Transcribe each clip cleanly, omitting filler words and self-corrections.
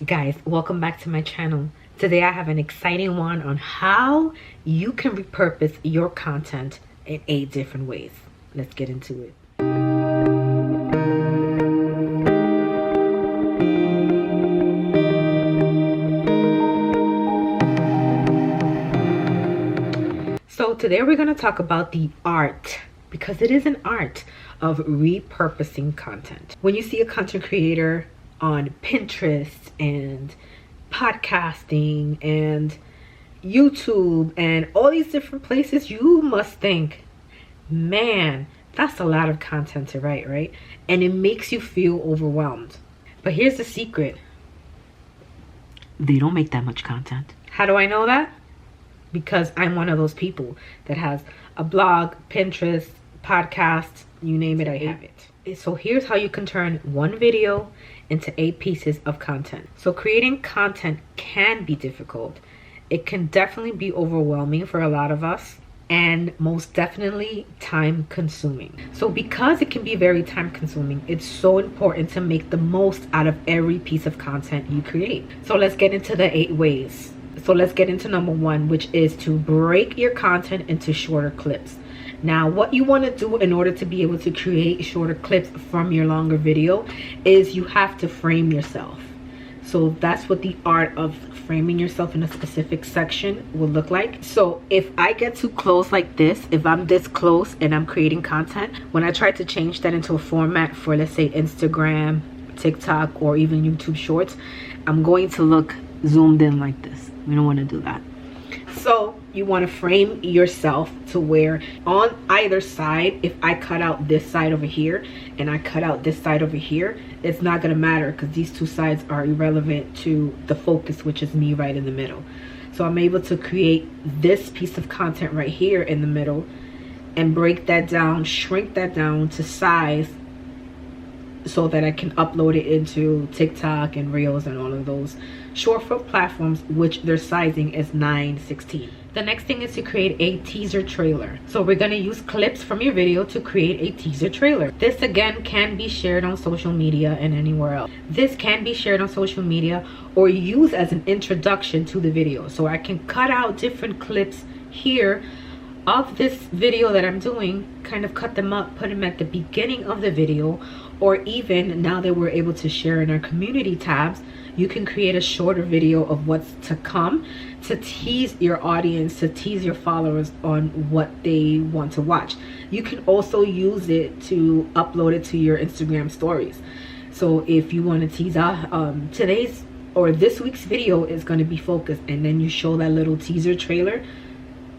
Guys, welcome back to my channel. Today I have an exciting one on how you can repurpose your content in 8 different ways. Let's get into it. So today we're going to talk about the art, because it is an art, of repurposing content. When you see a content creator on Pinterest and podcasting and YouTube and all these different places, you must think, man, that's a lot of content to write, right? And it makes you feel overwhelmed. But here's the secret. They don't make that much content. How do I know that? Because I'm one of those people that has a blog, Pinterest, podcast, you name it, I have it. So here's how you can turn one video into 8 pieces of content. So creating content can be difficult. It can definitely be overwhelming for a lot of us, and most definitely time consuming. So because it can be very time consuming, it's so important to make the most out of every piece of content you create. So let's get into the 8 ways. So let's get into number 1, which is to break your content into shorter clips. Now, what you want to do in order to be able to create shorter clips from your longer video is you have to frame yourself. So that's what the art of framing yourself in a specific section will look like. So if I get too close like this, if I'm this close and I'm creating content, when I try to change that into a format for, let's say, Instagram, TikTok, or even YouTube Shorts, I'm going to look zoomed in like this. We don't want to do that. So you want to frame yourself to where on either side, if I cut out this side over here and I cut out this side over here, it's not going to matter because these 2 sides are irrelevant to the focus, which is me right in the middle. So I'm able to create this piece of content right here in the middle and break that down, shrink that down to size so that I can upload it into TikTok and Reels and all of those short form platforms, which their sizing is 9:16. The next thing is to create a teaser trailer. So we're going to use clips from your video to create a teaser trailer. This again can be shared on social media and anywhere else. This can be shared on social media or used as an introduction to the video. So I can cut out different clips here of this video that I'm doing, kind of cut them up, put them at the beginning of the video, or even now that we're able to share in our community tabs, you can create a shorter video of what's to come to tease your audience, to tease your followers on what they want to watch. You can also use it to upload it to your Instagram stories. So if you want to tease out today's or this week's video is going to be focused, and then you show that little teaser trailer,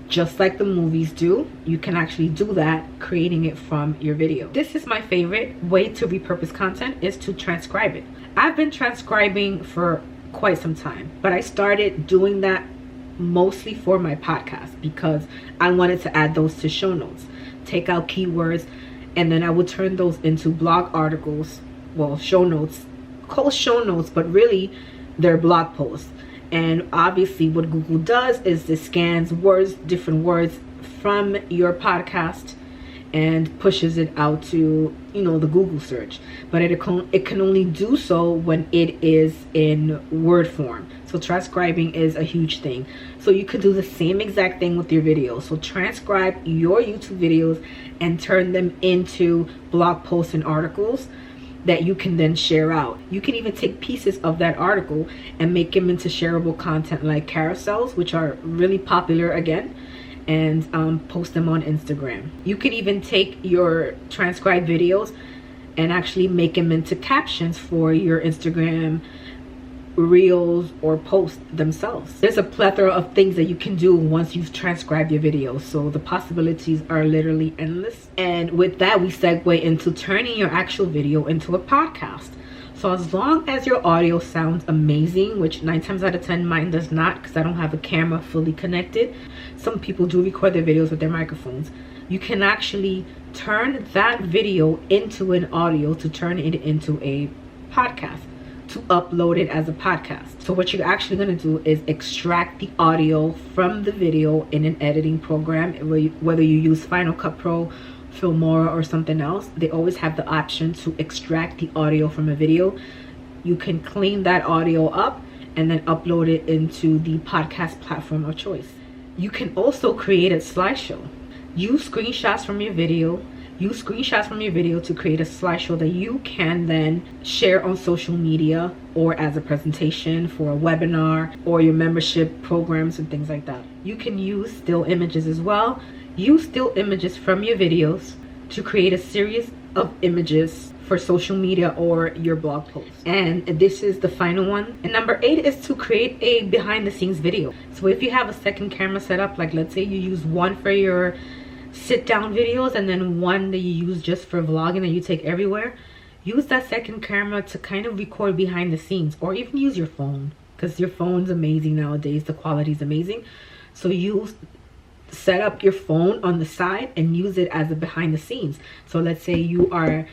just like the movies do, you can actually do that, creating it from your video. This is my favorite way to repurpose content, is to transcribe it. I've been transcribing for quite some time, but I started doing that mostly for my podcast because I wanted to add those to show notes, take out keywords, and then I would turn those into blog articles, well, show notes, called show notes, but really they're blog posts. And obviously what Google does is it scans words, different words from your podcast and pushes it out to, you know, the Google search. But it can only do so when it is in word form. So transcribing is a huge thing. So you could do the same exact thing with your videos. So transcribe your YouTube videos and turn them into blog posts and articles that you can then share out. You can even take pieces of that article and make them into shareable content like carousels, which are really popular again, and post them on Instagram. You can even take your transcribed videos and actually make them into captions for your Instagram reels or posts themselves. There's a plethora of things that you can do once you've transcribed your videos, so the possibilities are literally endless. And with that, we segue into turning your actual video into a podcast. So as long as your audio sounds amazing, which 9 times out of 10 mine does not, because I don't have a camera fully connected. Some people do record their videos with their microphones. You can actually turn that video into an audio to turn it into a podcast, to upload it as a podcast. So what you're actually going to do is extract the audio from the video in an editing program, whether you use Final Cut Pro, Filmora, or something else. They always have the option to extract the audio from a video you can clean that audio up and then upload it into the podcast platform of choice. You can also create a slideshow. Use screenshots from your video to create a slideshow that you can then share on social media or as a presentation for a webinar or your membership programs and things like that. You can use still images as well. Use still images from your videos to create a series of images for social media or your blog posts. And this is the final one. And number 8 is to create a behind the scenes video. So if you have a second camera set up, like let's say you use one for your sit down videos and then one that you use just for vlogging that you take everywhere, use that second camera to kind of record behind the scenes, or even use your phone, because your phone's amazing nowadays. The quality is amazing. So set up your phone on the side and use it as a behind the scenes. So let's say you are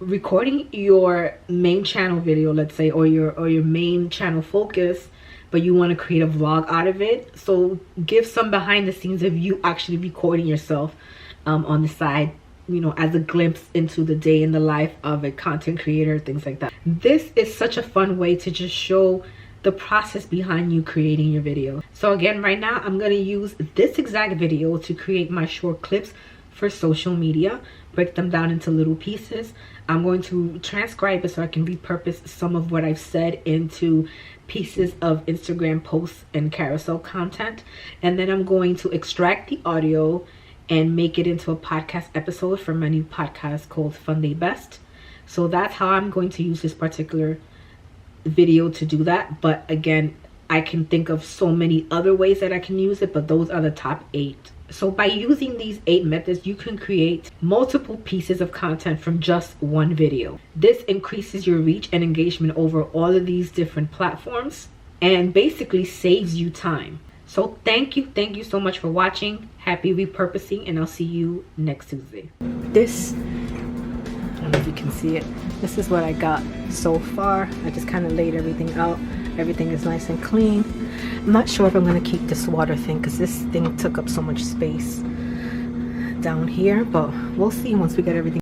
recording your main channel video, let's say, or your main channel focus, but you want to create a vlog out of it. So give some behind the scenes of you actually recording yourself on the side, you know, as a glimpse into the day in the life of a content creator, things like that. This is such a fun way to just show the process behind you creating your video. So again, right now I'm going to use this exact video to create my short clips for social media, break them down into little pieces. I'm going to transcribe it so I can repurpose some of what I've said into pieces of Instagram posts and carousel content. And then I'm going to extract the audio and make it into a podcast episode for my new podcast called Fun Day Best. So that's how I'm going to use this particular video to do that. But again, I can think of so many other ways that I can use it, but those are the top 8. So by using these 8 methods, you can create multiple pieces of content from just one video. This increases your reach and engagement over all of these different platforms and basically saves you time. So thank you so much for watching. Happy repurposing, and I'll see you next Tuesday. This, I don't know if you can see it, this is what I got so far. I just kind of laid everything out. Everything is nice and clean. I'm not sure if I'm going to keep this water thing because this thing took up so much space down here, but we'll see once we get everything.